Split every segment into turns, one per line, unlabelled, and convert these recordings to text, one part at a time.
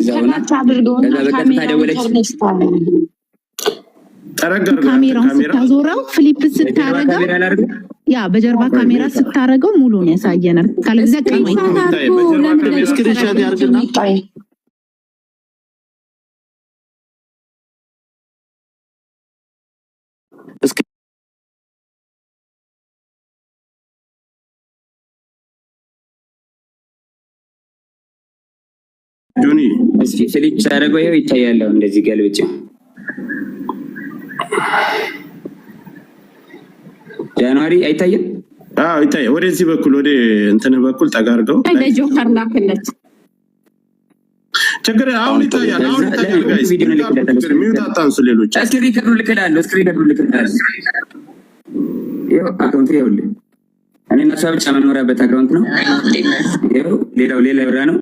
እንደዛውና ከዛ በቀጥታ ደወለች።
ካሜራውን ስታዞረው ፍሊፕ ስታረገው ያ በጀርባ ካሜራ ስታረገው ሙሉ ነው ያሳየናል። ካለዛ ቀመኝ
ስክሪንሾት ያርግና
ጆኒ እስኪ ፍሊፕ ሳረገው ይሄው ይታያል። እንደዚህ ገልብጭ ጃንዋሪ አይታየም?
አዎ ይታያል። ወደዚህ በኩል ወደ እንትን በኩል ጠጋርገው
ለጆከር ላከለት
ችግር አሁን ይታያል። አሁን ይታያል። ጋይስ ሚውት አታንሱ። ሌሎች
እስክሪን ከዱ ልከዳለሁ። ይሄው አካውንት ይኸውልህ፣ እኔ እና እሷ ብቻ መኖሪያበት አካውንት ነው። ይኸው ሌላ ብራ ነው።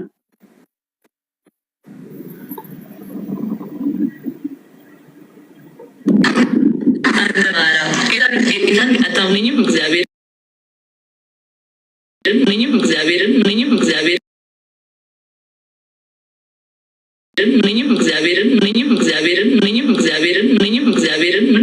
እግዚአብሔርን